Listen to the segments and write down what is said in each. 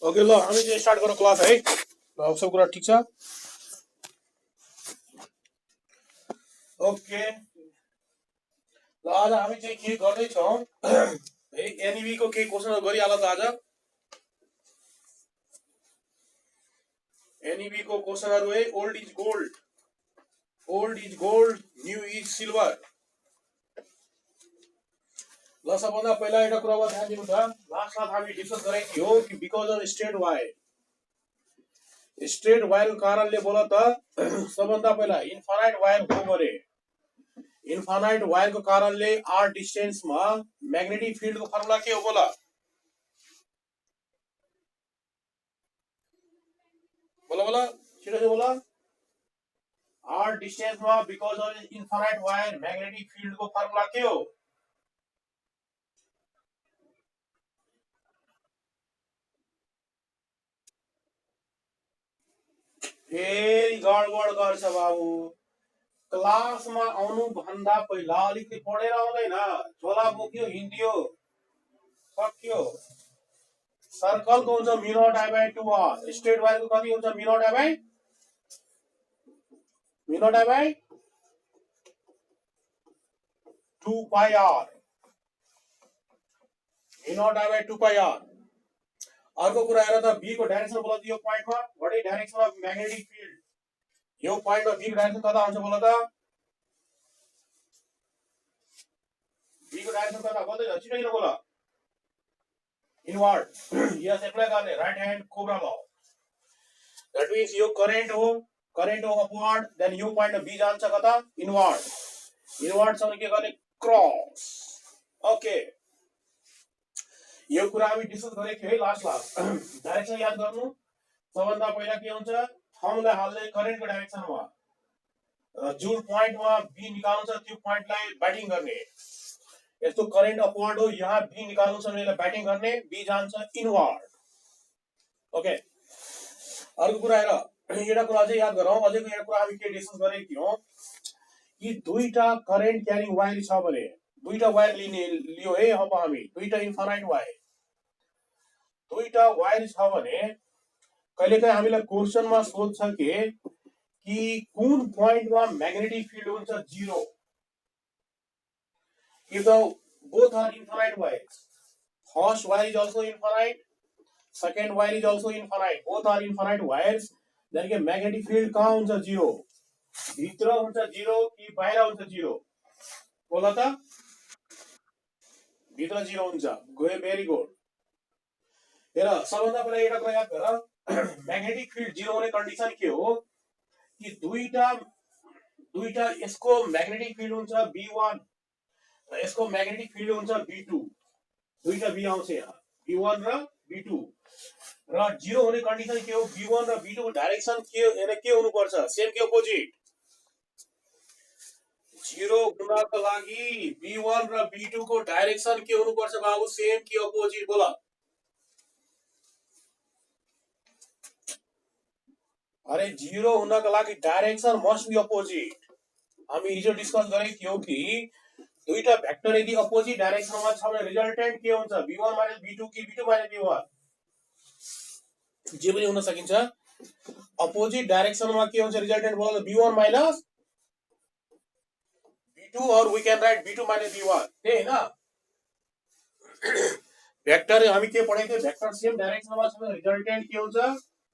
Okay ल हामी चाहिँ स्टार्ट गरौँ क्लास है। ल सब कुरा ठिक छ। ओके ल आज हामी चाहिँ के गर्दैछौँ है एनईबी को केही क्वेसनहरु गरिहाल त। आज एनईबी को क्वेसनहरु है old is gold new is silver. ल सबभन्दा पहिला एउटा कुरामा ध्यान दिनु त। लास्ट हामी डिस्कस गरेको थियो कि बिकज अफ स्ट्रेट वायर को कारणले बोला त सबभन्दा पहिला इन्फाइनाइट वायर हो भने इन्फाइनाइट वायर को कारणले आर डिस्टेंस में मैग्नेटिक फील्ड को फर्मुला के हो बोला बोला बोला छिटो से बोला। आर डिस्टेंस में because of infinite wire magnetic field को फर्मुला के हो? फेरि गडबड गर्छ बाबु। क्लास में आउनु भन्दा पहिला अलिकति पढेर आउँदैन, झोला बोक्यो हिँड्यो सक्यो। सर्कल को हुन्छ mu not I by 2r, straight wire को कति हुन्छ mu not I by 2 pie r, mu not I by 2 pie r। अर्को कुरा हेर त, बी को डाइरेक्सन बोला यो पॉइन्टमा what is direction of magnetic field. यो पॉइन्टमा बी को डाइरेक्सन कता हुन्छ बोला त? बी को डाइरेक्सन कता बोल्दै छिटो छिटो बोला। इनवर्ड। यस एप्लाई गर्ने right hand cobra law. That means यो करेन्ट हो अपवर्ड, देन यो पॉइन्ट बी जान्छ कता इनवर्ड छ भने के गर्ने क्रस। ओके यो कुरा हामी डिस्कस गरेको थियो है लास्ट डाइरेक्सन याद गर्नु। सबभन्दा पहिला के हुन्छ थम्बलाई हाल्ने करेन्टको डाइरेक्सनमा जुन पॉइन्टमा बी निकाल्नु छ त्यो पॉइन्टलाई ब्याटिङ गर्ने। यस्तो करेन्ट अपवर्ड हो, यहाँ बी निकाल्नु छ भने यसलाई ब्याटिङ गर्ने, बी जान्छ इनवर्ड। ओके अर्को कुरा हेर, एउटा कुरा अझै याद गरौँ। अझैको एउटा कुरा हामी के डिस्कस गरेको थियौँ कि दुईटा करेन्ट क्यारिङ वायर छ भने दुईटा वायर लियो है। अब हामी दुईटा इन्फाइनाइट वायर दुईटा वायर छ भने कहिलेकाहीँ हामीलाई क्वेसनमा सोध्छ कि कुन पोइन्टमा मैग्नेटिक फील्ड हुन्छ 0। if the both are infinite wires, first wire is also infinite, second wire is also infinite, both are infinite wires, then के मैग्नेटिक फील्ड कहाँ हुन्छ 0, भित्र हुन्छ 0 कि बाहिर हुन्छ 0 बोला त? भित्र 0 हुन्छ। Very good. हेर सबभन्दा पहिला एउटा कुरा याद गर, मैग्नेटिक फील्ड 0 हुने कन्डिसन के हो कि दुईटा यसको मैग्नेटिक फील्ड हुन्छ B1 र यसको मैग्नेटिक फील्ड हुन्छ B2। दुईटा बी आउँछ यहाँ B1 र B2 र 0 हुने कन्डिसन के हो B1 र B2 को डाइरेक्सन के हुनुपर्छ सेम कि अपोजिट। 0 हुनको लागि B1 र B2 को डाइरेक्सन के हुनुपर्छ बाबु सेम कि अपोजिट बोला। अरे 0 हुनको लागि डाइरेक्सन मस्ट बी अपोजिट। हामी हिजो डिस्कस गरेको थियौं कि दुईटा भेक्टर यदि अपोजिट डाइरेक्सनमा छ भने रिजल्टेन्ट के हुन्छ B1 माइनस B2 कि B2 माइनस B1, जे पनि हुन सकिन्छ। अपोजिट डाइरेक्सनमा के हुन्छ रिजल्टेन्ट बोला त B1 माइनस B2 और we can write B2 minus B1 त्यही हैन। भेक्टर हामी के पढेको थियौ भेक्टर सेम डाइरेक्सनमा छ भने रिजल्टेन्ट के हुन्छ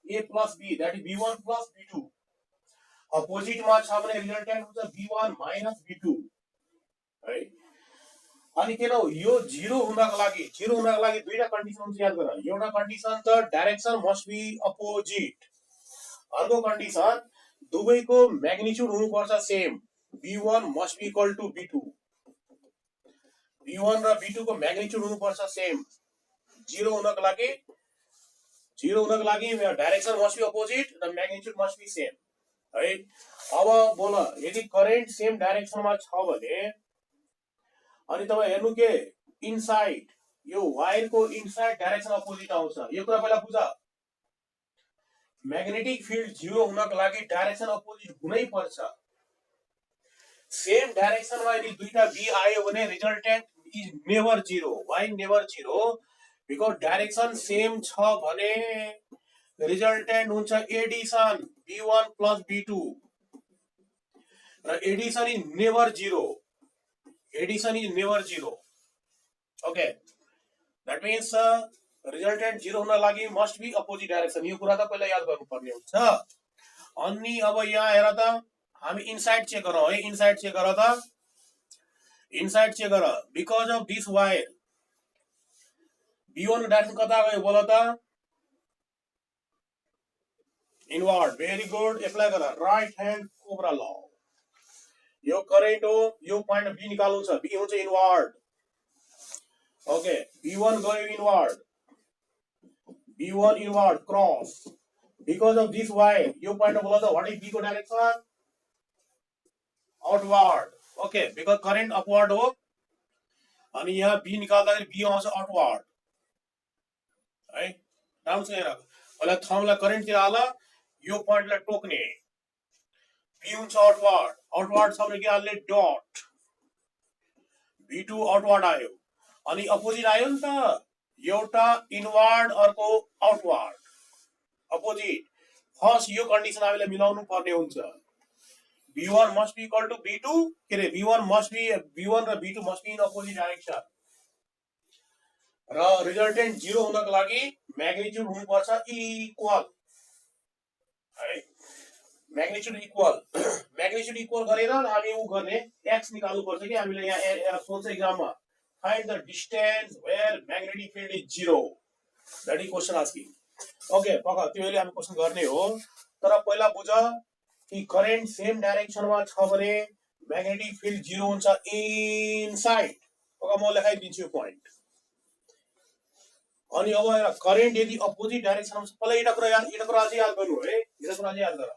A plus B, that is B1 plus B2। Opposite मा छ भने रिजल्टेन्ट हुन्छ B1 माइनस B2 है। अनि के हो यो 0 हुनको लागि दुईटा कन्डिसन हुन्छ याद गर। एउटा कन्डिसन त डाइरेक्सन मस्ट बी अपोजिट, अर्को कन्डिसन दुवैको म्याग्निट्युड हुनुपर्छ same, B1 must be equal to B2। B1 र B2 को म्याग्निट्युड हुनुपर्छ सेम। 0 हुनको लागि डाइरेक्सन मस्ट बी अपोजिट र म्याग्निट्युड मस्ट बी सेम है। अब बोल यदि करेन्ट सेम डाइरेक्सनमा छ भने अनि तपाईं हेर्नु के इनसाइड यो वायर को इनसाइड डाइरेक्सन अपोजिट आउँछ। यो कुरा पहिला बुझ। मैग्नेटिक फील्ड 0 हुनको लागि डाइरेक्सन अपोजिट हुनै पर्छ। सेम डाइरेक्सनमा यदि दुईटा बी आयो भने resultant is never 0। Why never 0? Because direction same छ भने रिजल्टेन्ट हुन्छ एडिसन b1 plus b2 र Edison is never zero okay that means resultant zero हुन लागि मस्ट बी अपोजिट डाइरेक्सन यो कुरा त पहिला याद गर्नुपर्ने हुन्छ अनि अब यहाँ हेर त हामी इनसाइड चेक गरौँ है इनसाइड चेक गर because of this wire b1 direction कता गयो बोल त इनवर्ड भेरी गुड एप्लाई गर राइट ह्यान्ड कोब्रा ल यो करेन्ट हो यो पोइन्ट बी निकाल्नु छ बी हुन्छ इनवर्ड ओके b1 गयो inward cross because of this wire यो पोइन्ट बोल त व्हाट इज बी को direction outward okay because current upward हो अनि यहाँ बी निकाल्दाखेरि बी आउँछ आउटवर्ड है राम्रोसँग हेर पहिला थम्बलाई करेन्टतिर हाल यो पोइन्टलाई टोक्ने बी हुन्छ आउटवर्ड छ भने के हाल्ने डट b2 आउटवर्ड आयो अनि अपोजिट आयो नि त एउटा इनवर्ड अर्को आउटवर्ड अपोजिट फर्स्ट यो कन्डिसन हामीले मिलाउनु पर्ने हुन्छ b1 must be equal to b2 के रे b1 र b2 must be in opposite direction र रिजल्टेन्ट जीरो हुनको लागि म्याग्निट्युड हुनुपर्छ इक्वल है म्याग्निट्युड इक्वल गरेर हामी उ गर्ने x निकाल्नु पर्छ कि हामीले यहाँ सोल्छ एक्जाममा find the distance where magnetic field is zero that is question asking okay पक्का त्यसले हामी क्वेशन गर्ने हो तर पहिला बुझ कि करेन्ट सेम डाइरेक्सनमा छ भने म्याग्नेटिक फिल्ड जीरो हुन्छ इनसाइड पक्का म लेखाइदिन्छु यो पोइन्ट अनि अब करेन्ट यदि अपोजिट डाइरेक्सनमा छ पहिला एउटा कुरा अझै याद गर्नु है याद गर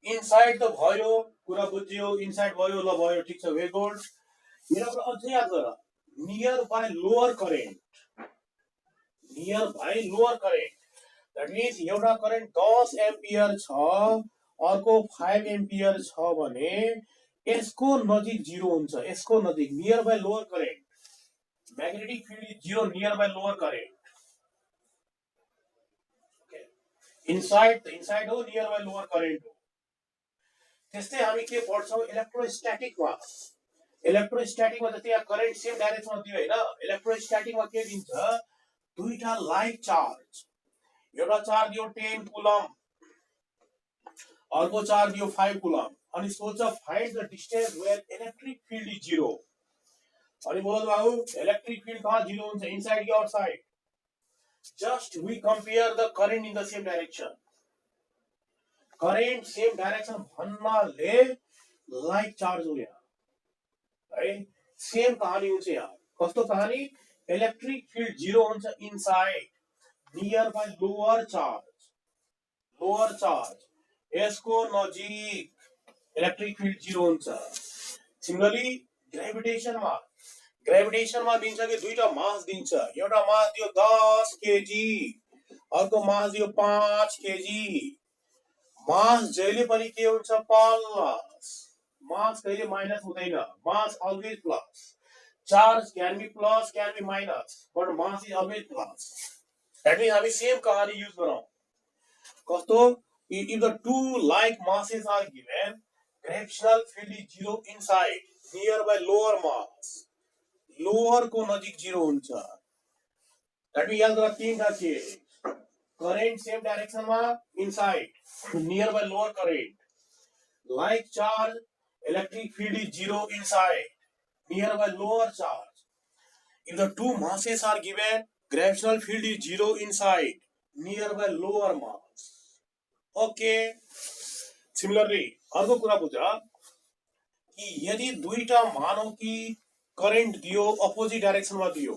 इनसाइड त भयो कुरा बुझ्यो इनसाइड भयो ल भयो ठीक छ भेरी गुड एउटा कुरा अझै याद गर near by lower current that means एउटा करेन्ट 10 एम्पियर छ अर्को 5 एम्पियर छ भने यसको नजिक जीरो हुन्छ यसको नजिक near by lower current magnetic field is zero near by lower current okay inside हो नियर बाइ लोअर करेन्ट हो त्यस्तै हामी के पढ्छौं इलेक्ट्रोस्ट्याटिकमा जस्तै यहाँ करेन्ट सेम डाइरेक्सनमा दियो हैन इलेक्ट्रोस्ट्याटिकमा के दिन्छ दुईटा लाइक चार्ज एउटा चार्ज दियो 10 कुलम अर्को चार्ज दियो 5 कुलम अनि सोच find the distance where electric field is zero अनि बोलो बाबु इलेक्ट्रिक फील्ड कहाँ जीरो हुन्छ इनसाइड कि outside just we compare the current in the same direction current same direction भन्नाले लाइक चार्ज हो यहाँ है सेम कहानी हुन्छ यहाँ कस्तो कहानी इलेक्ट्रिक फील्ड जीरो हुन्छ inside near by lower charge यसको नजिक इलेक्ट्रिक फील्ड जीरो हुन्छ सिमिलरली ग्रेभिटेशनमा दिन्छ कि दुईटा मास दिन्छ एउटा मास दियो 10 केजी अर्को मास दियो 5 केजी मास जहिले पनि के हुन्छ प्लस मास कहिले माइनस हुँदैन mass always plus charge can be plus can be minus but mass is always plus that means हामी सेम कहानी युज गरौँ कस्तो if the two like masses are given gravitational field is zero inside near by lower mass lower को नजिक zero हुन्छ that means याद गर तीनटा केस करेन्ट सेम डाइरेक्सनमा inside near by lower current like charge electric field is zero inside near by lower charge if the two masses are given gravitational field is zero inside near by lower mass okay similarly अर्को कुरा बुझ कि यदि दुईटा मानौ कि current दियो opposite डाइरेक्सनमा दियो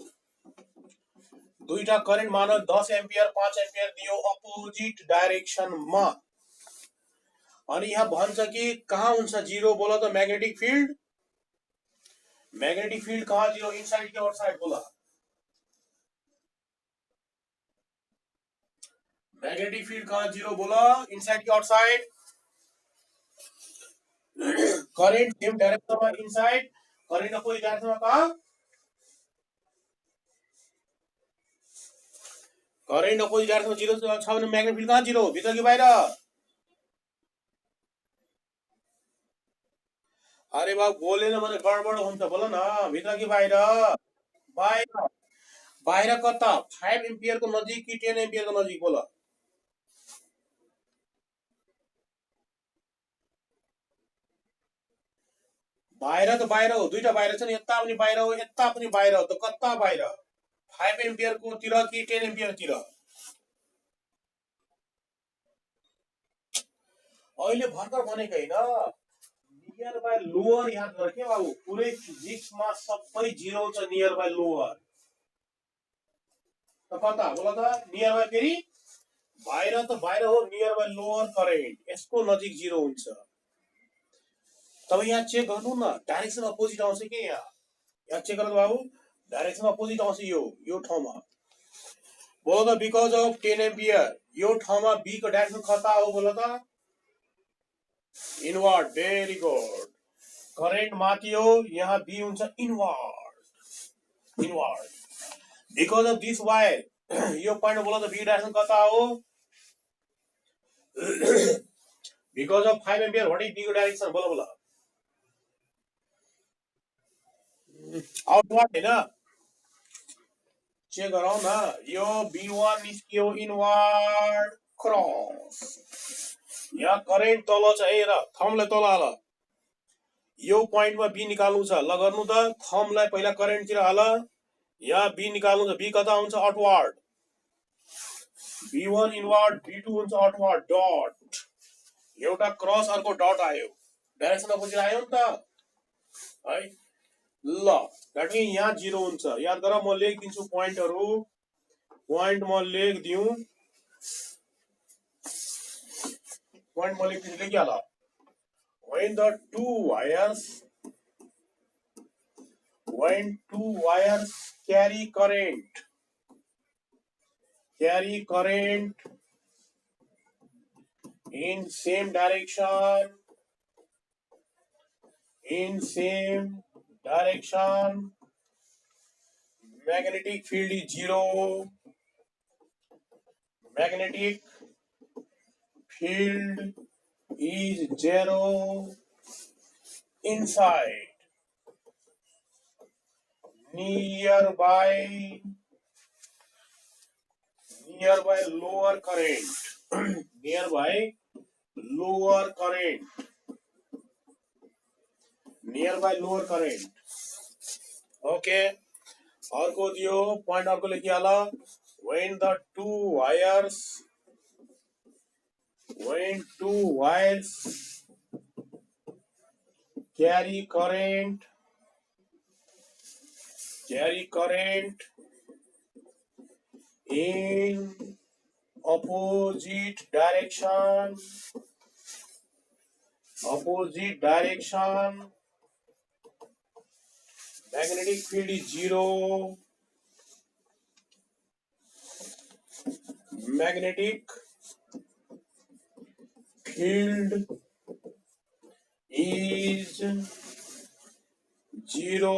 दुईटा करेन्ट मानौ 10 एम्पियर 5 एम्पियर दियो अपोजिट डाइरेक्सनमा अनि यहाँ भन्छ कि कहाँ हुन्छ जीरो बोल त म्याग्नेटिक फिल्ड कहाँ जीरो इनसाइड कि आउटसाइड बोला मैग्नेटिक फील्ड कहाँ जीरो बोला इनसाइड कि आउटसाइड करंट सेम डायरेक्शन में इनसाइड करंट अपोजिट डायरेक्शन में कहाँ करेन्ट अपोजिट डाइरेक्सनमा जिरो छ भने म्याग्नेटिक फिल्ड कहाँ जिरो भित्र कि बाहिर? अरे बाबु बोलेन भने गडबड हुन्छ, बोल न, भित्र कि बाहिर? बाहिर। बाहिर कता? 5 एम्पियरको नजिक कि 10 एम्पियरको नजिक, बोल? बाहिर त बाहिर हो, दुईटा बाहिर छ नि, यता पनि बाहिर हो यता पनि बाहिर हो, त कता बाहिर? 5 एम्पियरको तिर कि 10 एम्पियरतिर? अहिले भर्खर भनेको होइन, नियर बाई लोअर याद गर के बाबु, पुरै फिजिक्समा सबै जिरो छ नियर बाई लोअर। त कता बोल त? नियर बाई फेरि बाहिर त बाहिर हो, नियर बाई लोअर करेन्ट, यसको नजिक जिरो हुन्छ। तब यहाँ चेक गर्नु न, डाइरेक्सन अपोजिट आउँछ के यहाँ चेक गर्नु बाबु, डाइरेक्सन अपोजिट आउँछ यो ठाउँमा। बोल त, बिकज अफ 10 एम्पियर यो ठाउँमा बी को डाइरेक्सन कता हो बोल त? Inward, very good. करेन्ट माथि हो, यहाँ बी हुन्छ inward. Because of this wire यो पोइन्ट बोल त बी डाइरेक्सन कता हो? Because of 5 ampere what is B को डाइरेक्सन, बोल बोल? आउटवर्ड होइन, चेक गरौँ न, यो B1 निस्कियो इनवर्ड क्रस, यहाँ करेन्ट तल छ, हेर थम्बलाई तल हाल, यो पोइन्टमा बी निकाल्नु छ, ल गर्नु त, थम्बलाई पहिला करेन्टतिर हाल, यहाँ बी निकाल्नु छ, बी कता हुन्छ? आउटवर्ड। B1 इनवर्ड, B2 हुन्छ आउटवर्ड, डट, एउटा क्रस अर्को डट आयो, डाइरेक्सन अपोजिट आयो नि त है। ल द्याट मिन यहाँ जिरो हुन्छ, याद गर, म लेखिदिन्छु पोइन्टहरू, पोइन्ट म लेखिदिउँ, पोइन्ट म लेखिदिन्छु, लेखिहाल। when the two wires carry current in same direction, magnetic field is zero, magnetic field is zero inside nearby lower current. nearby lower current. Okay, अर्को दियो पोइन्ट, अर्को लेखिहाल, when two wires carry current in opposite direction, magnetic field is zero, magnetic field is zero,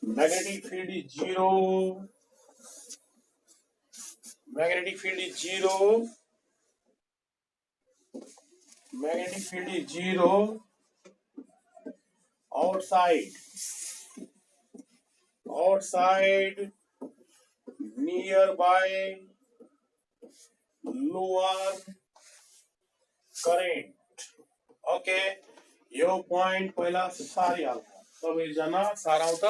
magnetic field is zero, magnetic field is zero, magnetic field is zero outside nearby lower current. Okay, यो point पहिला सारिहाल, सबैजना साराउँ त।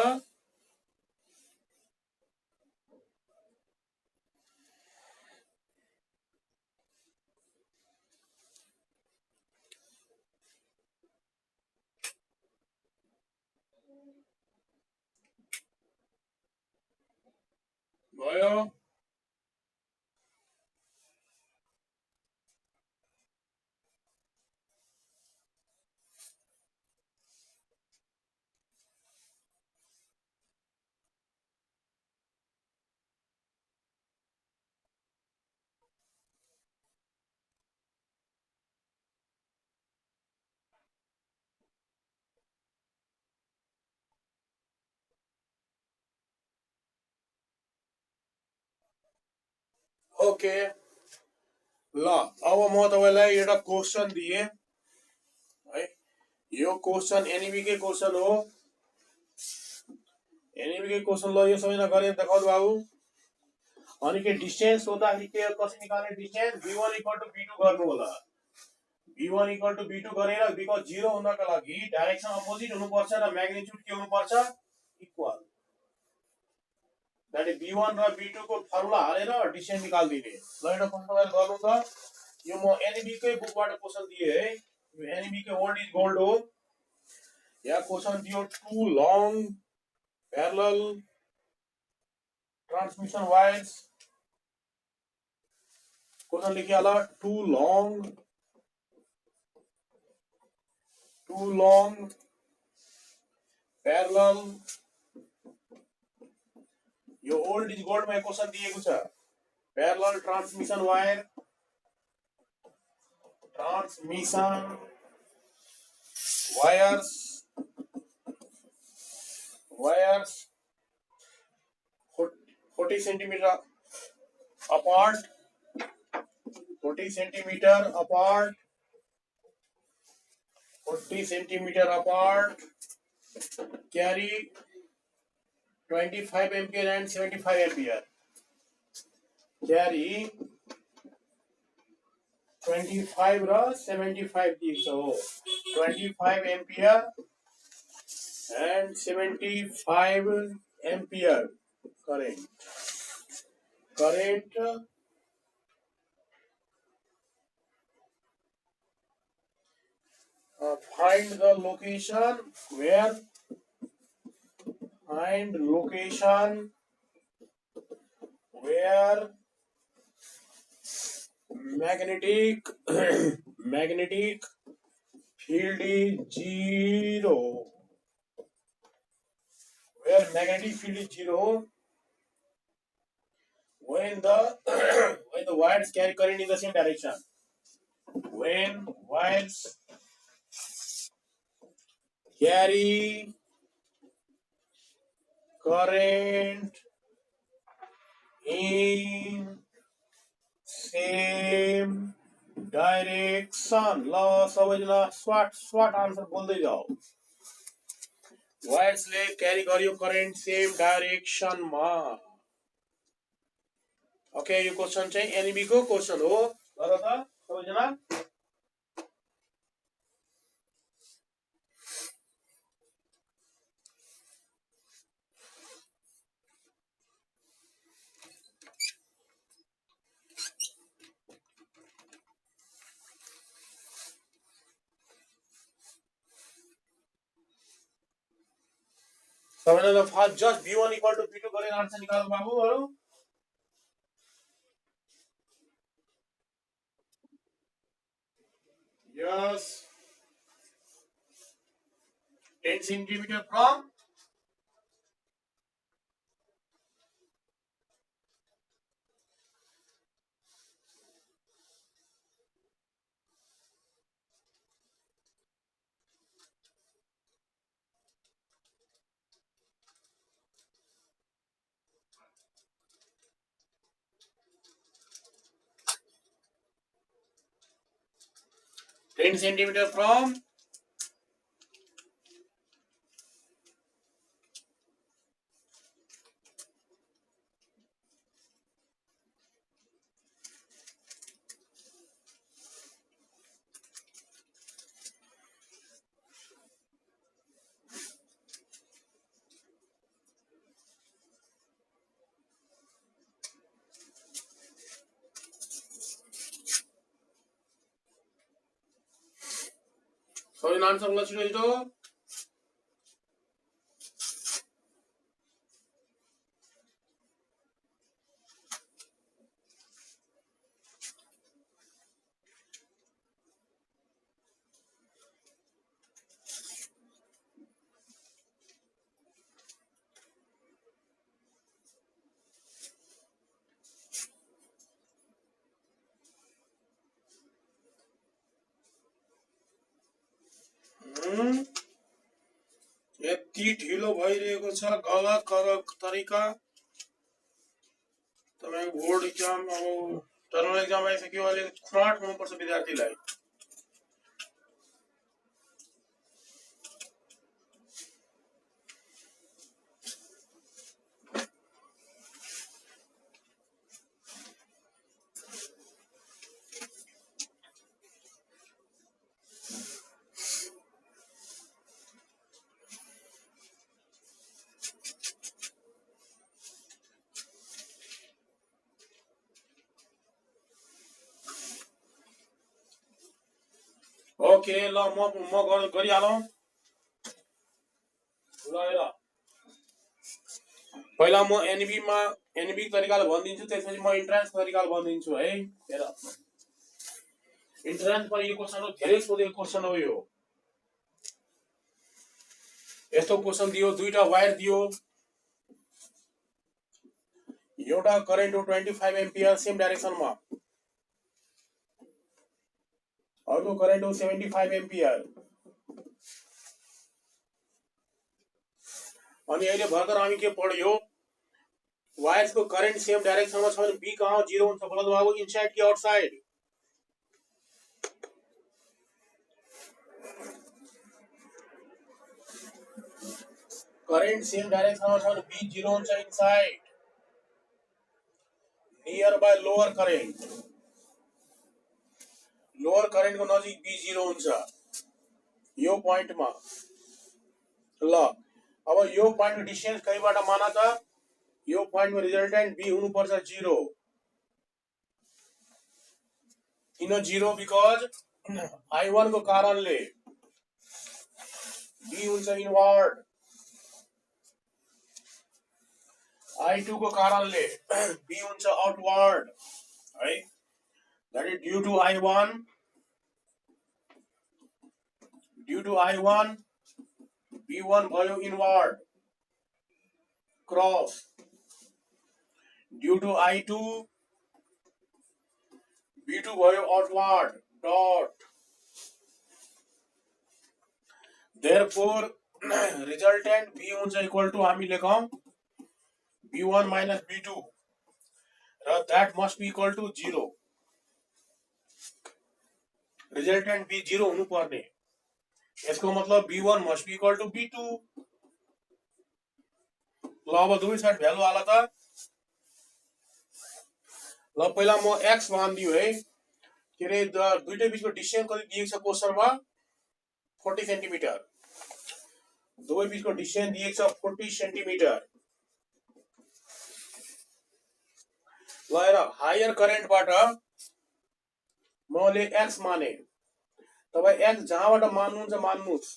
भयो? Okay ल अब म तपाईलाई एउटा क्वेशन दिए है यो क्वेशन एनईबी के क्वेशन हो एनईबी के क्वेशन ल यो सबैजना गरे देखाउनु बाबु अनि के डिस्टेन्स सोध्दाखेरि के कसरी निकाल्ने डिस्टेन्स v1 v2 गर्नु होला v1 v2 गरेर बिकज 0 हुनका लागि डाइरेक्सन अपोजिट हुनुपर्छ र म्याग्निट्युड के हुनुपर्छ इक्वल दैट इज v1 र v2 को फर्मुला हालेर डिस्टेन्स निकाल्दिने ल एउटा क्वेशन गर्नु त यो म एनईबी कै बुकबाट क्वेशन दिए है यो एनईबी के ओल्ड इज गोल्ड हो यहाँ क्वेशन दियो two long parallel transmission wires question लेखिए होला टू long parallel यो ओल्ड इज गोल्ड में क्वेशन दिएको छ parallel transmission wires 40 centimeter apart 40 centimeter apart carry 25 ampere and 75 ampere carry 25 र 75 दिएको छ हो 25 ampere and 75 ampere current find the location where magnetic field is zero when the wires carry current in the same direction when wires carry current in same direction ल सबैजना स्वाट answer बोल्दै जाऊ वायर्सले क्यारी गर्यो current same डाइरेक्सनमा okay यो question चाहिँ NEB को question हो गर त सबैजना सबैजना fast just v1 equal to v2 गरेर आन्सर निकाल्नु बाबुहरु यस 10 centimeter from ten centimeter from sorry answer ल छिटो यति ढिलो भइरहेको छ गलत तरिका तपाईको बोर्ड एक्जाम अब टर्नल एक्जाम आइसक्यो अहिले खुनाट हुनुपर्छ विद्यार्थीलाई ओके ल म गरिहालौँ ल ल पहिला म एनबी तरिकाले भनिदिन्छु त्यसपछि म इन्ट्रान्स तरिकाले भनिदिन्छु है हेर इन्ट्रान्स पर यो क्वेशन हो धेरै सोधेको क्वेशन हो यो यस्तो क्वेशन दियो दुईटा वायर दियो एउटा करेन्ट हो 25 एम्पियर सेम डाइरेक्सनमा अर्को करेन्ट हो 75 एम्पियर अनि अहिले भर्खर हामी के पढ्यो वायर्स को करेन्ट सेम डाइरेक्सनमा छ भने बी कहाँ 0 हुन्छ बोल्नु बाबु इनसाइड कि आउटसाइड करेन्ट सेम डाइरेक्सनमा छ भने बी 0 हुन्छ inside near by lower current को नजिक बी 0 हुन्छ यो पोइन्टमा ल अब यो पोइन्टको डिस्टेन्स कहीबाट माना त यो पोइन्टमा रिजल्टेन्ट बी हुनुपर्छ 0 किन 0 बिकज I1 को कारणले बी हुन्छ इनवर्ड I2 को कारणले बी हुन्छ आउटवर्ड है that is due to I1 B1 भयो inward cross due to I2 B2 भयो outward dot therefore resultant B हुन्छ इक्वल टु हामी लेखौं B1 minus B2 र that must be equal to 0 resultant B 0 हुनु पर्ने यसको मतलब B1 must be equal to B2 ल अब दुई साइड भ्यालु हाल त ल पहिला म x मान दियो है के रे दुईटै बीचको डिस्टेन्स कति दिएको छ क्वेशनमा 40 सेन्टिमिटर दुवै बीचको डिस्टेन्स दिएको छ 40 सेन्टिमिटर ल हेर हायर करेन्टबाट मैले x माने तपाई x जहाँबाट मान्नुहुन्छ मान्नुस्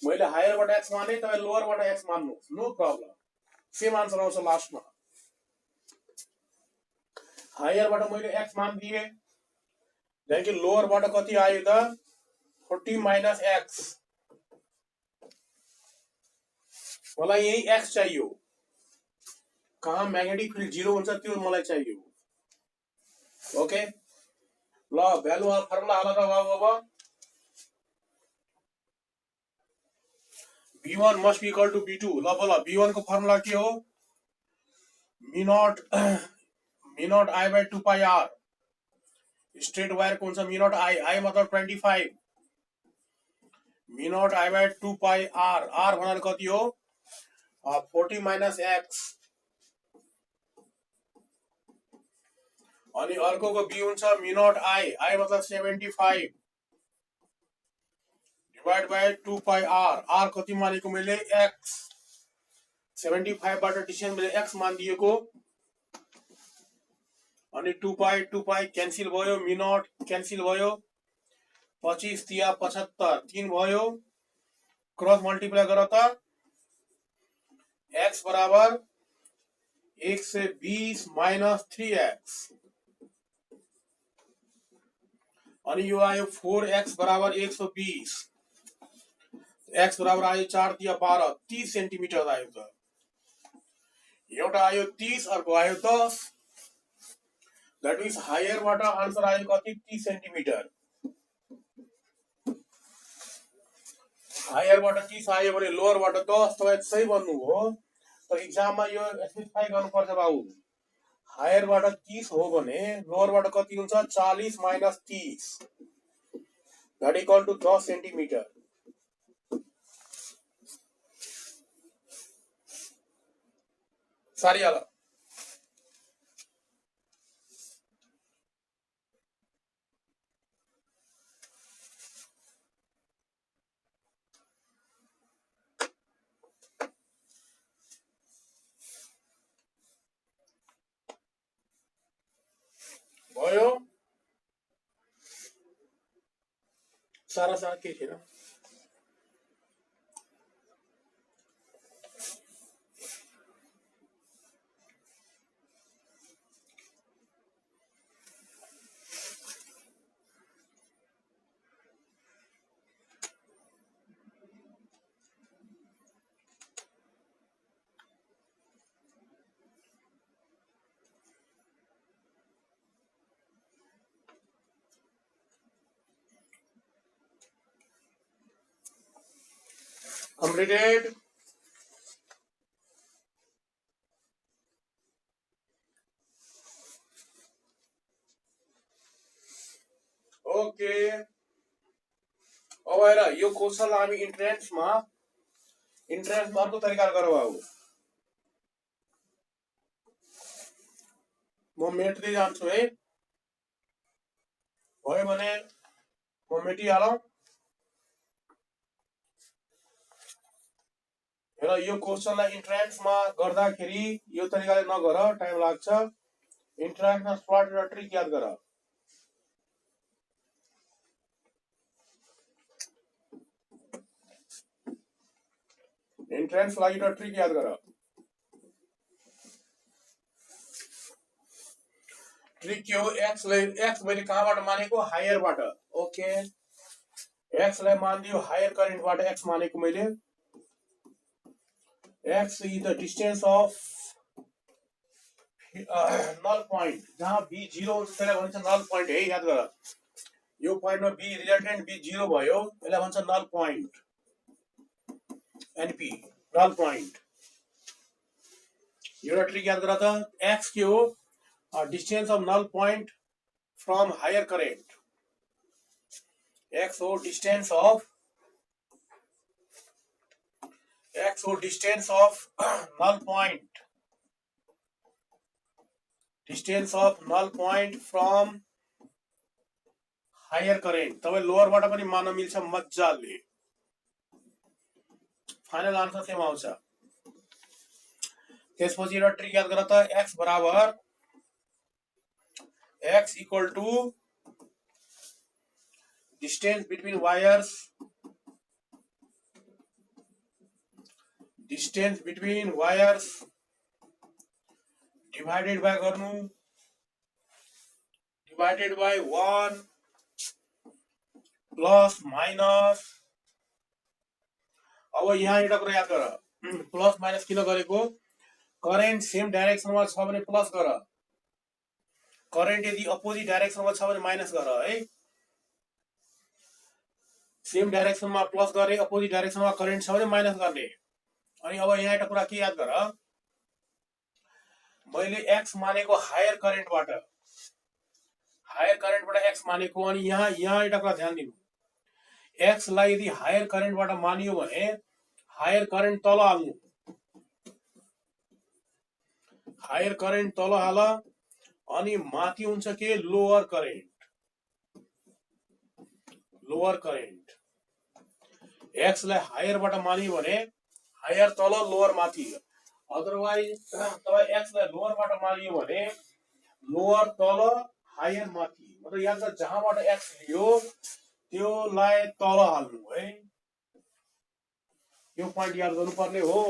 मैले हायरबाट x माने तपाई लोअरबाट x मान्नुस् नो प्रब्लम सेम आन्सर आउँछ लास्टमा हायरबाट मैले x मान दिए जैसे लोअरबाट कति आयो त 40 minus x मलाई यही x चाहियो कहाँ मैग्नेटिक फील्ड 0 हुन्छ त्यो मलाई चाहियो ओके ल भ्यालु फर्मुला हाल त बाबु अब B1 must be equal to B2 ल बोल B1 को फर्मुला के हो mu naught I by 2 pi r straight wire कौन सा मी नॉट I मतलब 25 mu naught I by 2 pi r भनेर कति हो 40 minus x अनि अर्को को b हुन्छ मी नॉट I मतलब 75 डिवाइड बाय 2 pi r कति मानेको मैले x 75 बाट डिस्टेन्स मैले x मान दिएको अनि 2 pi क्यान्सिल भयो मी नॉट क्यान्सिल भयो 25 तिया 75 3 भयो क्रस मल्टिप्लाई गर त x बराबर 120 minus 3x अनि यो आयो 4x बराबर 120 x बराबर आयो 4 तिया 12 30 सेन्टिमिटर आयो त एउटा आयो 30 अर्को आयो 10 दैट मीन्स हायर बाट आन्सर आयो कति 30 सेन्टिमिटर हायर बाट 30 आयो भने लोअर बाट 10 तपाई सही भन्नु हो तर एक्जाममा यो स्पेसिफाई गर्नुपर्छ बाबु हायरबाट 30 हो भने लोवरबाट कति हुन्छ 40 minus 30 that equal to 10 centimetre. सारिहाल। भयो सारा सारा के थिएन। Completed. ओके अब हेर यो क्वेशनलाई हामी इन्ट्रान्समा अर्को तरिकाले गरौँ। अब म मेट्दै जान्छु है। भयो भने म मेटिहालौँ। हेर यो क्वेशनलाई इन्ट्रान्समा गर्दाखेरि यो तरिकाले नगर, टाइम लाग्छ। इन्ट्रान्समा सर्ट र ट्रिक याद गर। इन्ट्रान्स लागि त ट्रिक याद गर। ट्रिक के हो? एक्स मैले कहाँबाट मानेको? हायरबाट। ओके एक्स लाई मानिदियो हायर करेन्टबाट एक्स मानेको मैले। X is the distance of null point जहाँ बी 0 हुन्छ त्यसलाई भन्छ नल पॉइंट है, याद गर। यो पॉइन्टमा बी रिजल्टेन्ट बी 0 भयो, यसलाई भन्छ null point, NP null point. एउटा ट्रिक याद गर त। एक्स के हो? Distance of null point from higher current. X हो distance of null point, distance of null point from higher current। तब लोअर बाट पनि मान्न मिल्छ मज्जाले। फाइनल आन्सर सेम आउँछ। त्यसपछि एउटा ट्रिक याद गर त। x बराबर x equal to distance between wires, distance between wires divided by गर्नु, डिवाइडेड बाय 1 प्लस माइनस। अब यहाँ एउटा कुरा याद गर, प्लस माइनस किन गरेको? करेन्ट सेम डाइरेक्सनमा छ भने प्लस गर, करेन्ट यदि अपोजिट डाइरेक्सनमा छ भने माइनस गर है। सेम डाइरेक्सनमा प्लस गरे, अपोजिट डाइरेक्सनमा करेन्ट छ भने माइनस गर्ने। अनि अब यहाँ एउटा कुरा के याद गर, मैले एक्स मानेको हायर करेन्टबाट एक्स मानेको। अनि यहाँ एउटा कुरा ध्यान दिनु, एक्स लाई यदि हायर करेन्टबाट मानियो भने हायर करेन्ट तल हाल्नु, हायर करेन्ट तल हाल। अनि माथि हुन्छ के? Lower current, lower current. X लाई हायरबाट मानियो भने हायर तल लोअर माथि। अदरवाइज तब एक्स लाई लोअरबाट मानियो भने लोअर तल हायर माथि। मतलब याद गर जहाँबाट एक्स लियो त्योलाई तल हाल्नु है। यो पॉइंट याद गर्नुपर्ने हो।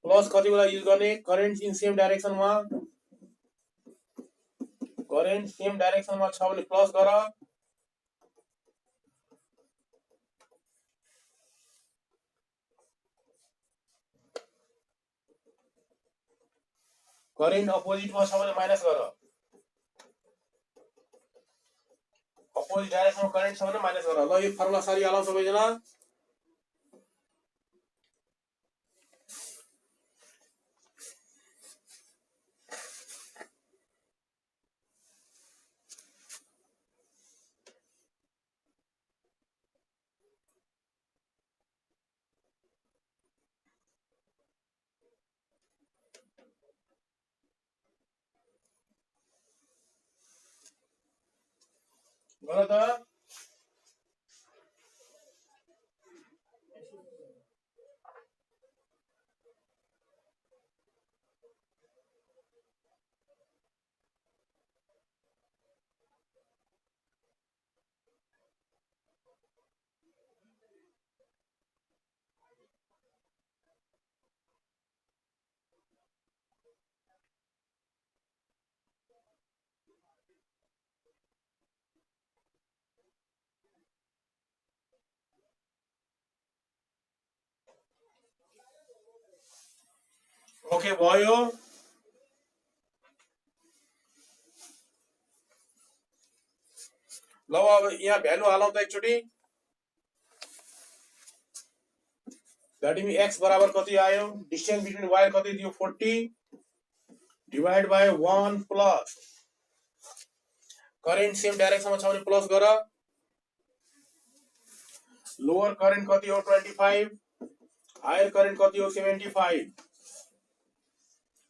प्लस कति बेला युज गर्ने? करेन्ट इन सेम डाइरेक्सनमा, करेन्ट सेम डाइरेक्सनमा छ भने प्लस गर, करेन्ट अपोजिटमा छ भने माइनस गर, अपोजिट डाइरेक्सनमा करेन्ट छ भने माइनस गर। ल यो फर्मुला सारिहालौँ सबैजना। गर त ओके भयो। ल अब यहाँ भ्यालु हालौँ त एकचोटि। दैट मीन x बराबर कति आयो, डिस्टेंस बिट्विन वायर कति दियो 40 divide by 1 plus current same डाइरेक्सनमा छ भने प्लस गर, लोअर करेन्ट कति हो 25, हायर करेन्ट कति हो 75,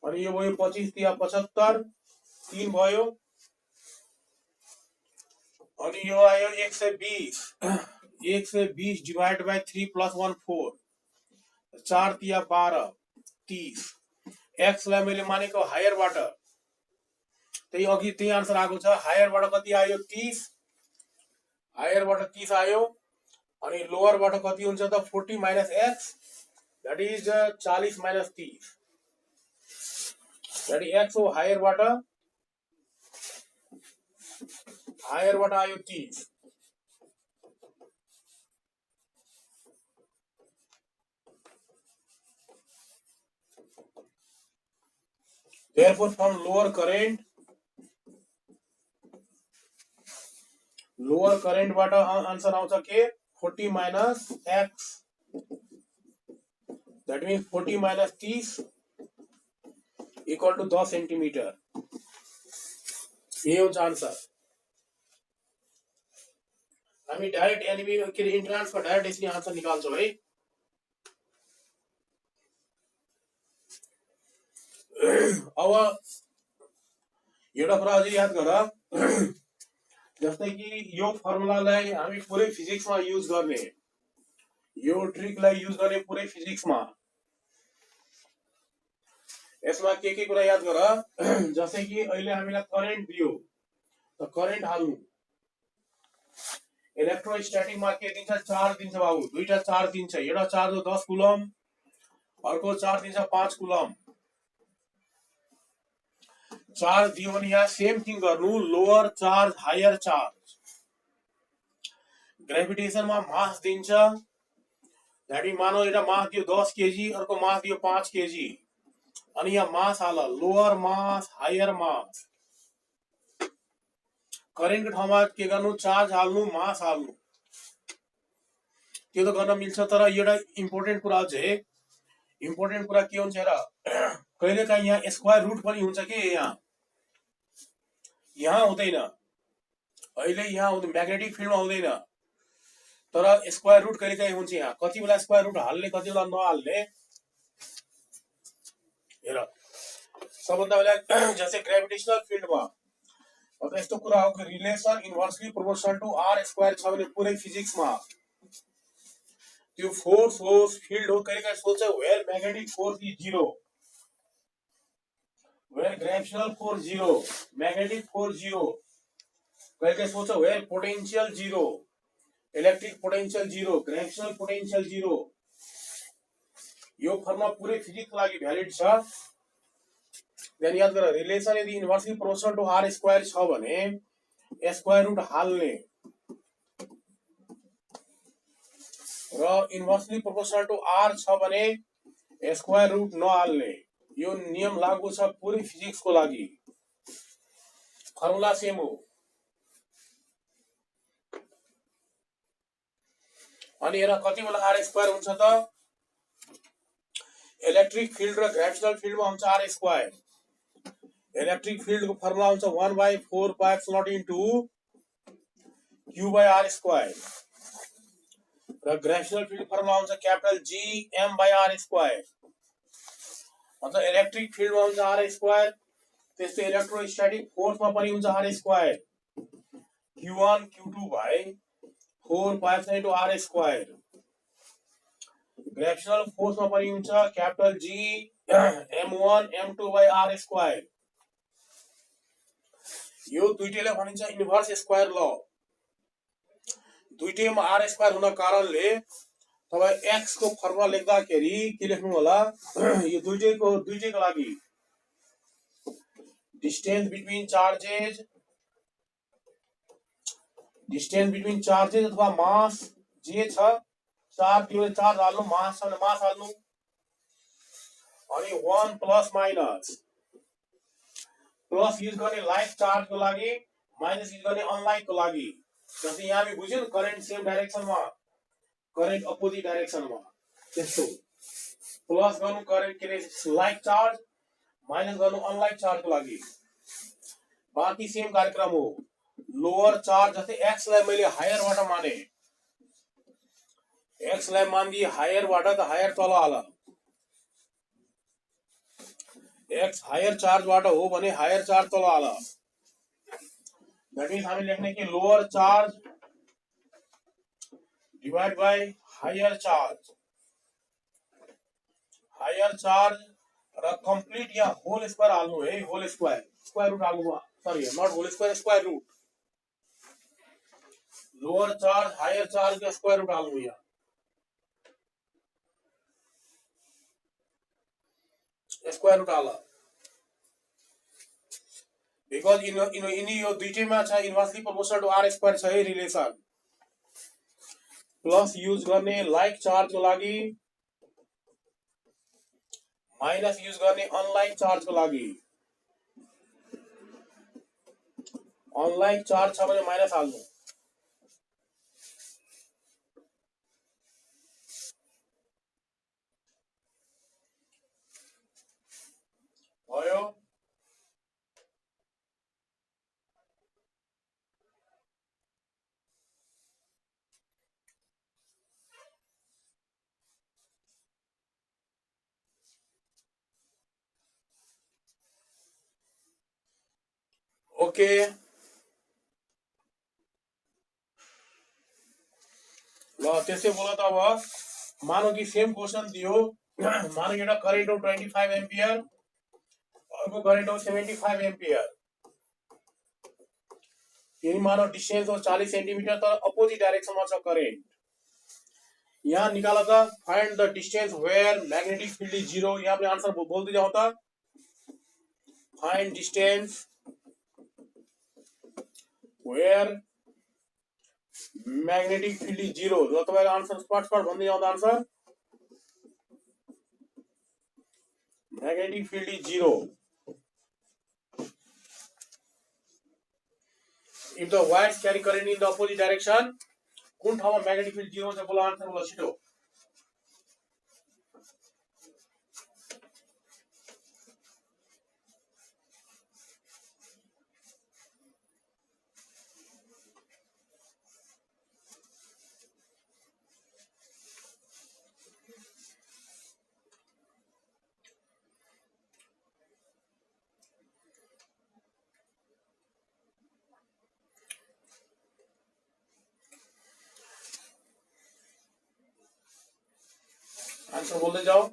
अनि यो भयो 25 तिया 75, 3 भयो, अनि यो आयो 120, 120 डिवाइड बाय 3 प्लस 1 4, 4 तिया 12, 30, एक्स लाई मैले मानेको हायरबाट, त्यही अघि त्यही आन्सर आएको छ, हायरबाट कति आयो 30, हायरबाट 30 आयो, अनि लोअरबाट कति हुन्छ त 40 minus X, that is 40 minus 30, that is X हो, हायरबाट आयो 30, therefore from lower current बाट आन्सर आउँछ के 40 minus X, that means 40 minus 30 equal to 10 centimetre, ये हुन्छ आन्सर। हामी डाइरेक्ट एनिमी के इन्ट्रान्सको डाइरेक्ट यसले आन्सर निकाल्छौँ है। अब एउटा कुरा अझै याद गर, जस्तै कि यो फर्मुलालाई हामी पुरै फिजिक्समा युज गर्ने, यो ट्रिकलाई युज गर्ने पुरै फिजिक्समा। यसमा के कुरा याद गर, जस्तै कि अहिले हामीलाई करेन्ट दियो त करेन्ट हाल्नु, इलेक्ट्रोस्टैटिकमा के दिन्छ, चार्ज दिन्छ बाबु, दुईटा चार्ज दिन्छ, एउटा चार्ज हो 10 कुलम, अर्को चार्ज दिन्छ 5 कुलम। चार्ज दियो भने यहाँ सेम थिङ गर्नु, लोअर चार्ज हायर चार्ज, ग्रेभिटेसनमा मास दिन्छ, दैट मीन मानौ एउटा मास दियो 10 केजी, अर्को मास दियो 5 केजी, अनि यहाँ मास हाल, लोअर मास हायर मास, करेन्टको ठाउँमा के गर्नु, चार्ज हाल्नु, मास हाल्नु, त्यो त गर्न मिल्छ। तर एउटा इम्पोर्टेन्ट कुरा चाहिँ, इम्पोर्टेन्ट कुरा के हुन्छ र, कहिलेकाहीँ यहाँ स्क्वायर रुट पनि हुन्छ के, यहाँ हुँदैन, अहिले यहाँ हुँदैन, म्याग्नेटिक फिल्डमा हुँदैन, तर स्क्वायर रुट कहिलेकाहीँ हुन्छ। यहाँ कति बेला स्क्वायर रुट हाल्ने, कति बेला नहाल्ने, हेर सबभन्दा बेला जस्तै ग्रेभिटेसनल फिल्डमा अब यस्तो कुरा हो कि relation inversely proportional to R square छ भने पुरै फिजिक्समा त्यो फोर्स हो, फिल्ड हो, कहिलेकाहीँ सोच्छ where magnetic force is 0, where gravitational force 0, magnetic force 0, कहिलेकाहीँ सोच्छ where potential 0, electric potential 0, gravitational potential 0। यो फर्मुला पुरै फिजिक्सको लागि भ्यालिड छ। देन याद गर, रिलेसन यदि inversely proportional to R square छ भने स्क्वायर रुट हाल्ने र इन्भर्सली प्रोपोर्शनल टु आर छ भने स्क्वायर रुट नहाल्ने, यो नियम लागू छ पुरै फिजिक्सको लागि, फर्मुला सेम हो। अनि हेर कति बेला आर स्क्वायर हुन्छ त, इलेक्ट्रिक फिल्ड र ग्रेविटेशनल फिल्डमा हुन्छ आर स्क्वायर। इलेक्ट्रिक फिल्डको फर्मुला हुन्छ 1/4 into Q by R square, र ग्रेविटेशनल फिल्ड फर्मुला हुन्छ capital G M by R square. मतलब इलेक्ट्रिक फिल्डमा हुन्छ आर स्क्वायर, त्यस्तै इलेक्ट्रोस्टैटिक फोर्समा पनि हुन्छ R square. Q1 Q2 by 4 pi epsilon into R square. Gravitational force मा पनि हुन्छ capital G M1 M2 by R square. यो दुईटैले भनिन्छ इन्भर्स स्क्वायर ल। दुईटैमा R स्क्वायर हुन कारणले तपाईं x को फर्मुला लेख्दाखेरि के लेख्नु होला यो दुईटैको लागि डिस्टेंस बिट्विन चार्जेस अथवा मास जे छ चार्ज हाल्नु मास छ भने मास हाल्नु अनि 1 प्लस माइनस प्लस युज गर्ने लाइक चार्ज को लागि माइनस युज गर्ने अनलाइक को लागि। जस्तै यहाँ हामी बुझ्यौ करेन्ट सेम डाइरेक्सनमा करेन्ट अपोजिट डाइरेक्सनमा त्यस्तो प्लस गर्नु करेन्ट के लाइक चार्ज माइनस गर्नु अनलाइक चार्ज को लागि बाकी सेम कार्यक्रम हो। लोअर चार्ज जस्तै x लाई मैले हायर बाट माने x लाई मान्दी हायर बाट त हायर तल हाल x हायर चार्ज बाट हो भने हायर चार्ज तल हाल। दैट मीन्स हामी लेख्ने कि lower charge divide by higher charge र कंप्लीट या होल स्क्वायर हाल्नु है होल स्क्वायर रूट हाल्नु sorry not whole square root lower charge higher charge का स्क्वायर रूट हाल्नु यहाँ स्क्वायर रूट हाल बिकज इन यो दुईटैमा छ inversely proportional to R square छ है रिलेसन प्लस युज गर्ने लाइक चार्ज को लागि माइनस युज गर्ने अनलाइक चार्ज को लागि अनलाइक चार्ज छ भने माइनस हाल्नु भयो। ओके ल त्यसै बोला त अब मानो कि सेम क्वेशन दियो मानो एउटा करेन्ट हो 25 एम्पियर अर्को करेन्ट हो 75 एम्पियर यही मानो डिस्टेंस हो 40 सेन्टिमिटर तर अपोजिट डाइरेक्सनमा छ करेन्ट यहाँ निकाला था find the distance where magnetic field is 0 यहाँ पे आंसर बोलते जाओ था find distance where magnetic field is 0 जो तपाईको आंसर स्पट भन्दै जाउँदा answer magnetic field is 0 if the wires carry current in the opposite direction कुन ठाउँमा मैग्नेटिक फील्ड 0 छ बोला आन्सर बोला छिटो आंसर बोलते जाओ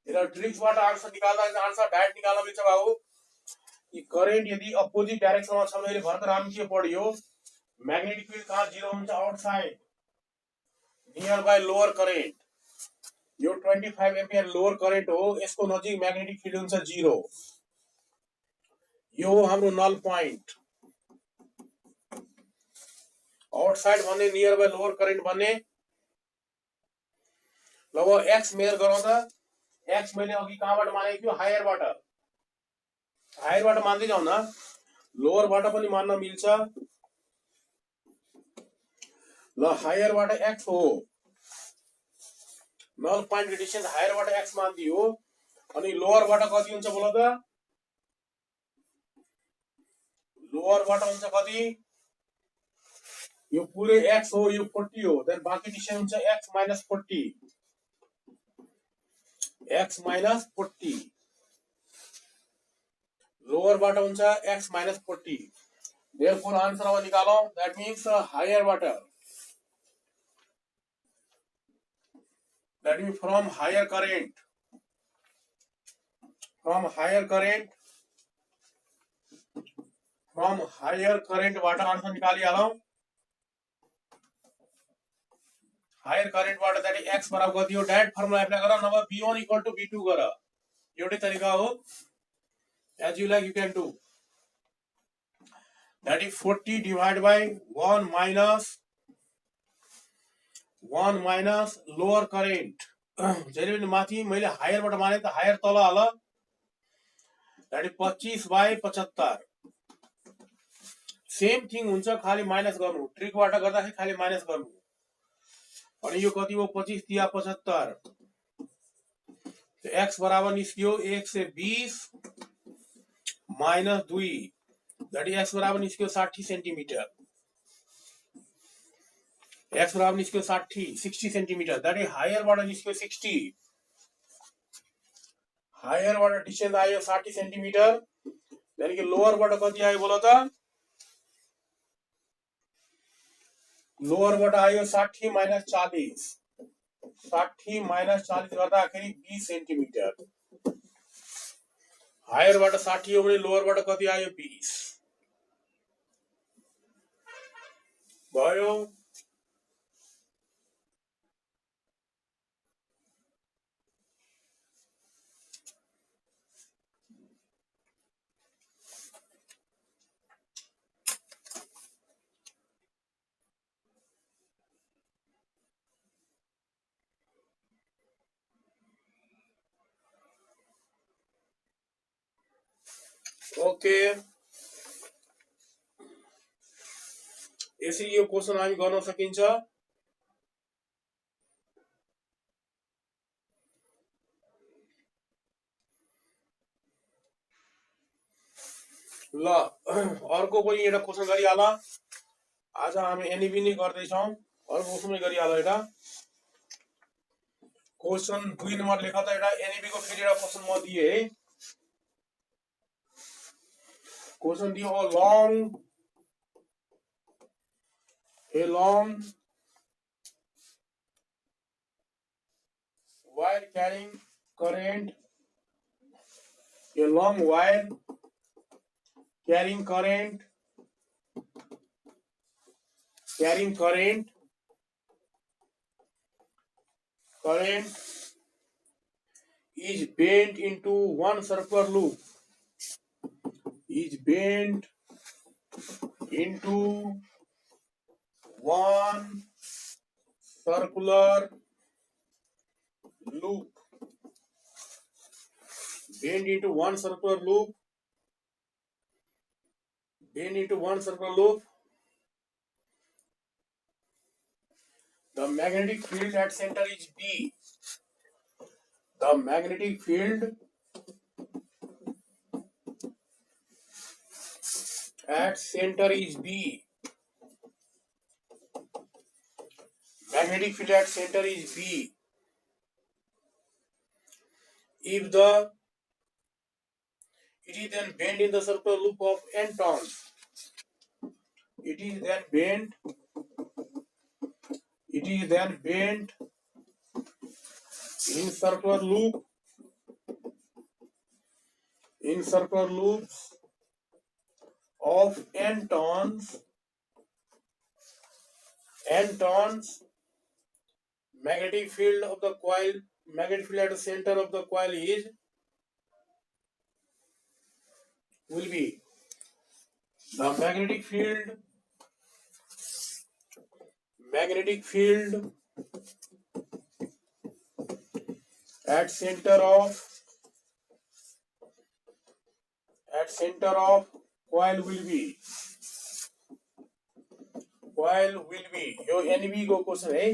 ट्रिक्स बाट आंसर निकाल्दा आंसर डाइरेक्ट निकाल्न मिल्छ बाबु कि करेन्ट यदि अपोजिट डाइरेक्सनमा छ भने भर्खर हामी के पढ्यो मैग्नेटिक फील्ड कहाँ 0 हुन्छ outside near by lower current यो 25 एम्पियर लोअर करेन्ट हो यसको नजिक मैग्नेटिक फील्ड हुन्छ 0 यो हाम्रो नल पॉइंट आउटसाइड भन्ने नियर बाय लोअर करेन्ट भन्ने लगभग एक्स मेजर गरौँ त एक्स मैले अघि कहाँबाट मानेको थियो हायर बाट मान्दै जाउँ न लोअर बाट पनि मान्न मिल्छ ल हायर बाट एक्स हो नल पोइन्ट को डिस्टेन्स हायरबाट x मान दियो अनि लोअरबाट कति हुन्छ बोल त लोअरबाट हुन्छ कति यो पुरै x हो यो 40 हो देन बाँकी डिस्टेन्स हुन्छ x minus 40 x minus 40 लोअरबाट हुन्छ x minus 40 therefore आन्सर अब निकालौं that means higher water that means from higher current water answer निकालिहालौं higher current water that is x बराबर कति हो डाइरेक्ट फर्मुला एप्लाई गर नभए v1 = v2 गर एउटै तरिका हो as you like you can do that is 40 divided by 1 minus lower current जहिले पनि माथि मैले हायर बाट माने त हायर तल हाल that is 25 by 75 same thing हुन्छ खाली माइनस गर्नु ट्रिक बाट गर्दाखेरि खाली माइनस गर्नु अनि यो कति हो 25 तिया 75 तो x बराबर निस्कियो 120 minus 2 that is x बराबर निस्कियो 60 सेन्टिमिटर x बराबर निस्कियो 60 सेन्टिमिटर that is हायर बाट निस्कियो 60 हायर बाट डिस्टेन्स आयो 60 सेन्टिमिटर यानी कि लोअर बाट कति आयो बोल त लोअर बाट आयो 60 minus 40 60 minus 40 गर्दाखेरि 20 सेन्टिमिटर हायर बाट 60 हो भने लोअर बाट कति आयो 20 भयो ओके यसरी यो क्वेशन हामी गर्न सकिन्छ ल अर्को पनि एउटा क्वेशन गरिहाल आज हामी एनईबी नै गर्दै छौं अर्को क्वेशन पनि गरिहाल एउटा क्वेशन 2 नम्बर लेख त एउटा एनईबी को फेरि एउटा क्वेशन म दिए है क्वेशन दियो a long wire carrying current a long wire carrying current is bent into one circular loop one circular loop bend into one circular loop the magnetic field at center is B the magnetic field at center is B magnetic field at center is B if it is then bent in the circular loop of n turns it is then bent in circular loops of n turns magnetic field at the center of the coil will be the magnetic field at center of coil will be यो NB को question है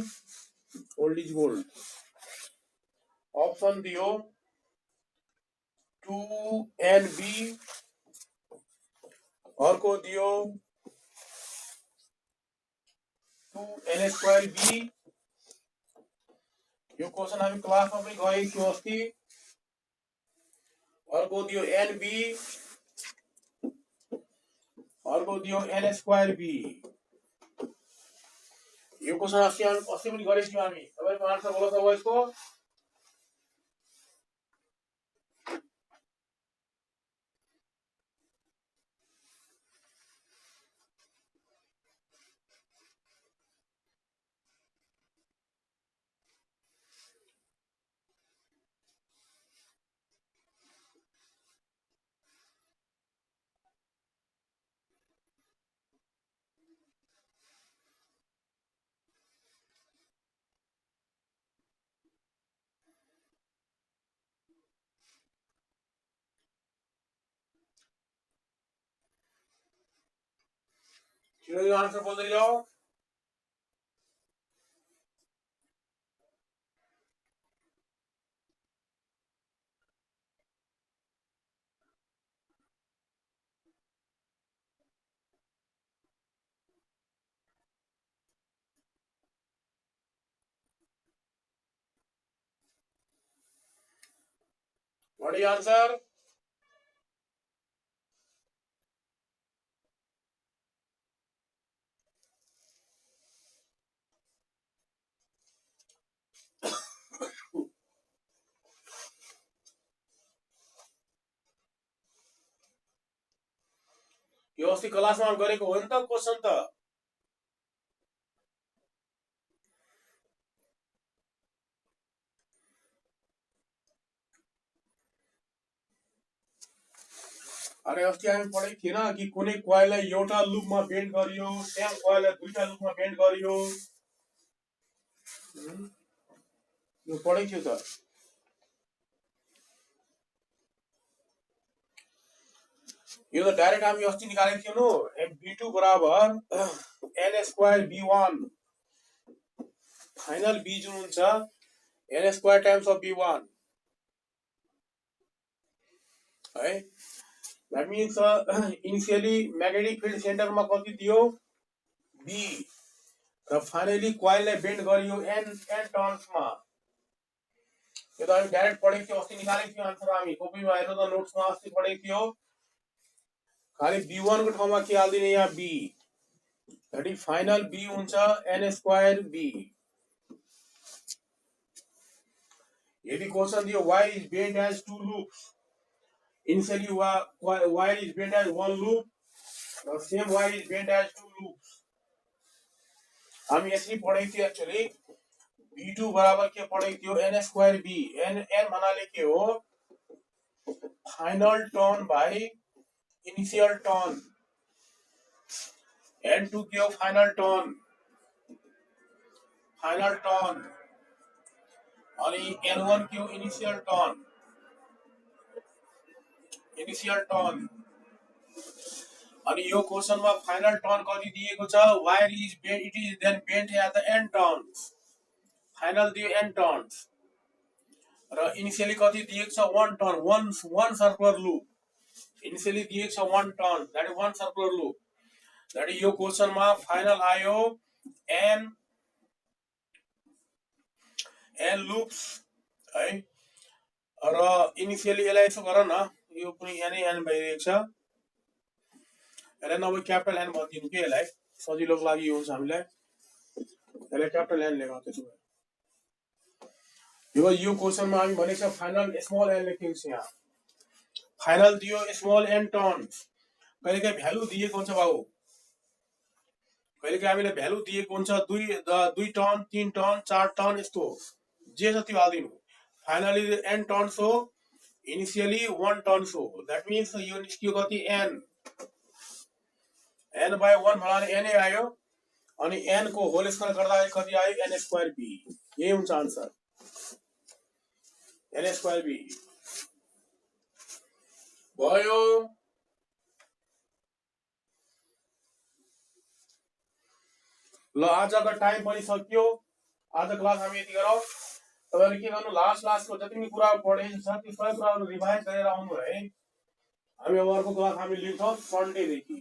old is gold option दियो 2nb अर्को दियो 2n² b यो question हामी क्लासमा पनि गएको थियो अस्ति अर्को दियो nb अर्को दियो n² b यो क्वेशन अस्ति पनि गरेको थियौँ हामी तपाईको आन्सर बोल्न त यसको छिटो आन्सर बोल्दै जाऊ What is your answer? यो अस्ति क्लासमा गरेको हो नि त क्वेशन त अरे अस्ति हामी पढेको थिएन कि कुनै कोइललाई एउटा लुपमा बेन्ड गरियो सेम कोइललाई दुईटा लुपमा बेन्ड गरियो यो पढेको थियो त यो त डाइरेक्ट हामी अस्ति निकालेको थियौँ नो b2 बराबर n² b1 फाइनल b जुन हुन्छ n² टाइम्स अफ b1 है That means initially magnetic field center मा कति दियो b र फाइनली कोइललाई बेन्ड गरियो n टर्न्स मा यो त हामी डाइरेक्ट पढेको थियो अस्ति निकालेको थियो आन्सर हामी कपीमा हेर्नु त नोट्समा अस्ति पढेको थियो खाली b1 को ठाउँमा के हाल्दिने यहाँ b that is final b हुन्छ n² b यदि क्वेशन दियो y is bent as two loops initially y is bent as one loop the same y is bent as two loops हम यसरी पढेको थियो एक्चुअली b2 बराबर के पढेको थियो n² b n भन्नाले के हो final turn by initial turn n2 के हो फाइनल टर्न अनि n1 के हो इनिशियल टर्न अनि यो क्वेशनमा फाइनल टर्न कति दिएको छ wire is bend it is then bend at the end turns final दियो एन टर्न्स र इनिशियली कति दिएको छ one turn one circular loop initially दिएको छ one turn that is one circular loop that is यो क्वेशनमा फाइनल आयो एन लूप्स है र इनिशियली यसलाई यसो गर न यो पनि एन भइरहेको छ यसलाई नभए क्यापिटल एन भनिदिनु के यसलाई सजिलोको लागि हुन्छ हामीलाई यसलाई क्यापिटल एन लेखौँ त्यसो भए यो क्वेशनमा हामी भनेको छ फाइनल स्मल एन लेखेको छ यहाँ फाइनल दियो स्मल एन टर्न्स कहिलेकाहीँ भ्यालु दिएको हुन्छ बाबु कहिलेकाहीँ हामीले भ्यालु दिएको हुन्छ दुई टर्न तीन टर्न चार टर्न यस्तो जे जति हाल्दिनु फाइनली एन टर्न्स हो इनिशियली वन टर्न्स हो दैट मीन्स यो निस्कियो कति एन n by 1 भन्नाले n आयो अनि n को होल स्क्वायर गर्दा कति आयो n² b यही हुन्छ आन्सर n² b भयो ल आजको टाइम पनि सकियो आज क्लास हामी यति गरौँ तपाईँहरू के गर्नु लास्टको जति पनि कुरा पढेको छ त्यो सबै कुराहरू रिभाइज गरेर आउनु है। हामी अब अर्को क्लास हामी लिन्छौँ सन्डेदेखि।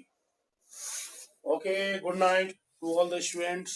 Okay, good night to all the students.